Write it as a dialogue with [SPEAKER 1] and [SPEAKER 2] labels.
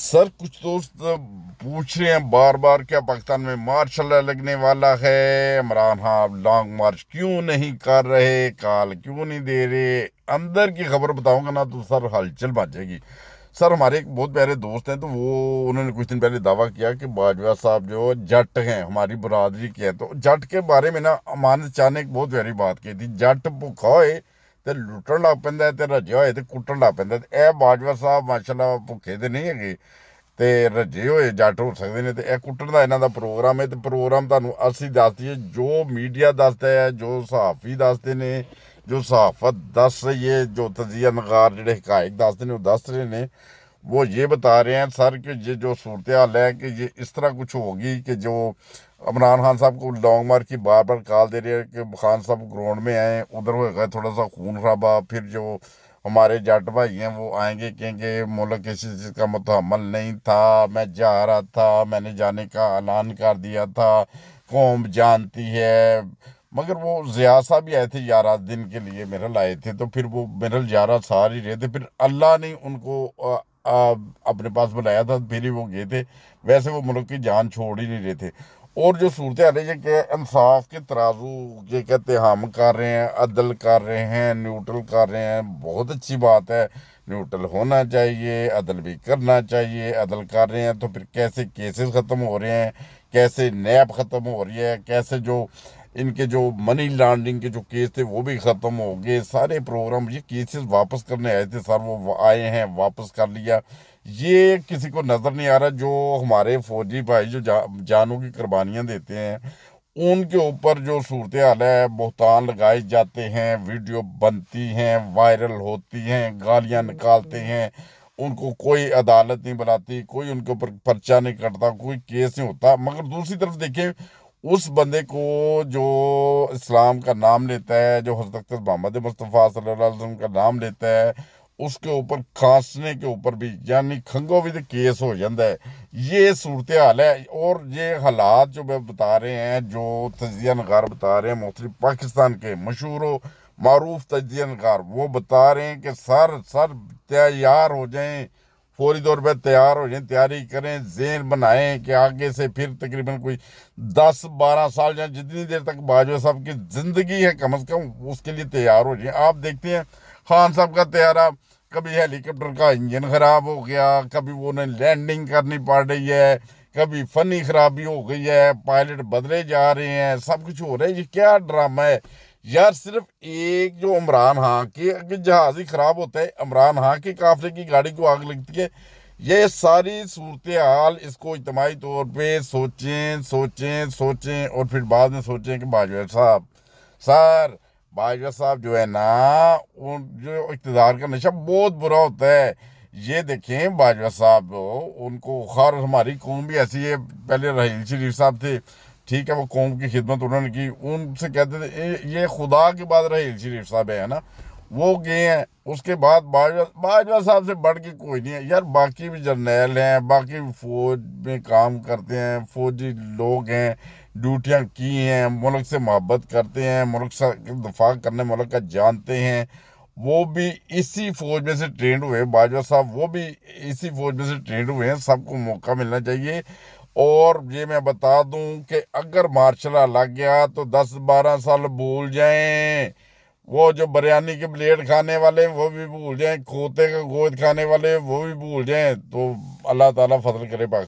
[SPEAKER 1] Sir कुछ दोस्त पूछ रहे हैं बार बार क्या पाकिस्तान में मार्शल लॉ लगने वाला है। इमरान खान लॉन्ग मार्च क्यों नहीं कर रहे, कॉल क्यों नहीं दे रहे। अंदर की खबर बताऊंगा ना तो सर हलचल मच जाएगी। सर हमारे एक बहुत प्यारे दोस्त हैं, तो वो उन्होंने कुछ दिन पहले दावा किया कि बाजवा साहब जो जट हैं, हमारी बरादरी के हैं। तो जट के बारे में ना अमानत चाह ने एक बहुत प्यारी बात की थी, जट भुखा होए ਤੇ ਲੁੱਟਣ ਲੱਗ ਪੈਂਦਾ ਤੇ ਰੱਜਿਆ ਹੋਏ ਤੇ ਕੁੱਟਣ ਲੱਗ ਪੈਂਦਾ। ਤੇ ਇਹ ਬਾਜਵਾ ਸਾਹਿਬ ਮਾਸ਼ਾਅੱਲਾ ਭੁੱਖੇ ਤੇ ਨਹੀਂ ਹੈਗੇ ਤੇ ਰੱਜੇ ਹੋਏ ਜੱਟ ਹੋ ਸਕਦੇ ਨੇ। ਤੇ ਇਹ ਕੁੱਟਣ ਦਾ ਇਹਨਾਂ ਦਾ ਪ੍ਰੋਗਰਾਮ ਹੈ। ਤੇ ਪ੍ਰੋਗਰਾਮ ਤੁਹਾਨੂੰ ਅਸੀਂ ਦੱਸ ਦਈਏ, ਜੋ ਮੀਡੀਆ ਦੱਸਦਾ ਹੈ, ਜੋ ਸਹਾਫੀ ਦੱਸਦੇ ਨੇ, ਜੋ सहाफत दस ये जो तजिया नगार ਜਿਹੜੇ हकायक ਦੱਸਦੇ ਨੇ ਉਹ ਦੱਸ ਰਹੇ ਨੇ। वो ये बता रहे हैं सर कि ये जो सूरत हाल है कि ये इस तरह कुछ होगी कि जो इमरान खान साहब को लॉन्ग मार्च की बार बार कॉल दे रहे हैं कि खान साहब ग्राउंड में आए, उधर होगा थोड़ा सा खून खराबा। फिर जो हमारे जट भाई हैं वो आएंगे, कहेंगे मुल्क किसी चीज़ का मुतहम्मल नहीं था, मैं जा रहा था, मैंने जाने का ऐलान कर दिया था, कौम जानती है। मगर वो ज़िया साहब भी आए थे 11 दिन के लिए, मेरल आए थे। तो फिर वो मेरल 11 साल ही रहे थे, फिर अल्लाह ने उनको अपने पास बुलाया था, फिर ही वो गए थे। वैसे वो मुल्क की जान छोड़ ही नहीं रहे थे। और जो सूरत हाल है ये क्या, इंसाफ के तराजू ये कहते हैं हम कर रहे हैं, अदल कर रहे हैं, न्यूट्रल कर रहे हैं। बहुत अच्छी बात है, न्यूट्रल होना चाहिए, अदल भी करना चाहिए। अदल कर रहे हैं तो फिर कैसे केसेस ख़त्म हो रहे हैं, कैसे नैब ख़त्म हो रही है, कैसे जो इनके जो मनी लॉन्ड्रिंग के जो केस थे वो भी ख़त्म हो गए। सारे प्रोग्राम ये केसेस वापस करने आए थे सर, वो आए हैं, वापस कर लिया। ये किसी को नज़र नहीं आ रहा। जो हमारे फौजी भाई जो जानों की कुर्बानियाँ देते हैं उनके ऊपर जो सूरत हाल है, बहुतान लगाए जाते हैं, वीडियो बनती हैं, वायरल होती हैं, गालियाँ निकालते हैं, उनको कोई अदालत नहीं बुलाती, कोई उनके ऊपर पर्चा नहीं कटता, कोई केस नहीं होता। मगर दूसरी तरफ देखें, उस बंदे को जो इस्लाम का नाम लेता है, जो हज़रत मोहम्मद मुस्तफ़ा सल्लल्लाहु अलैहि वसल्लम का नाम लेता है, उसके ऊपर खांसने के ऊपर भी यानी खंगो भी तो केस हो जाता है। ये सूरत हाल है। और ये हालात जो मैं बता रहे हैं, जो तजिया नगार बता रहे हैं मुख्तलिफ पाकिस्तान के मशहूर मारूफ तजिया नगार, वो बता रहे हैं कि सर सर तैयार हो जाएं, फौरी तौर पर तैयार हो जाएं, तैयारी करें, ज़हन बनाएं कि आगे से फिर तकरीबन कोई 10-12 साल या जितनी देर तक बाजवा साहब की ज़िंदगी है कम से कम, उसके लिए तैयार हो जाएं। आप देखते हैं खान साहब का तैयारा, कभी हेलीकॉप्टर का इंजन खराब हो गया, कभी वो उन्हें लैंडिंग करनी पड़ रही है, कभी फनी खराबी हो गई है, पायलट बदले जा रहे हैं, सब कुछ हो रहा है। ये क्या ड्रामा है यार। सिर्फ एक जो इमरान खान के अगर जहाज ही खराब होता है, इमरान खान के काफिले की गाड़ी को आग लगती है। ये सारी सूरत हाल, इसको इज्तिमाई तौर पे सोचें सोचें सोचें और फिर बाद में सोचें कि बाजवा साहब सर बाजवा साहब जो है ना, उन जो इक़्तिदार का नशा बहुत बुरा होता है। ये देखें बाजवा साहब, उनको खैर हमारी कौम भी ऐसी है। पहले रहील शरीफ साहब थे, ठीक है, वो कौम की खिदमत उन्होंने की, उनसे कहते थे ये खुदा के बाद रहील शरीफ साहब है ना, वो गए हैं। उसके बाद बाजवा साहब से बढ़ के कोई नहीं है यार। बाकी भी जर्नैल हैं, बाकी भी फौज में काम करते हैं, फौजी लोग हैं, ड्यूटियाँ की हैं, मुल्क से मोहब्बत करते हैं, मुल्क से दफा करने मुल्क का जानते हैं। वो भी इसी फौज में से ट्रेंड हुए बाजवा साहब, वो भी इसी फौज में से ट्रेंड हुए हैं। सबको मौका मिलना चाहिए। और ये मैं बता दूं कि अगर मार्शल लॉ लग गया तो 10-12 साल भूल जाएं। वो जो बिरयानी के प्लेट खाने वाले वो भी भूल जाएं, खोते का गोश्त खाने वाले वो भी भूल जाएं। तो अल्लाह ताला फजल करे पाकिस्तान।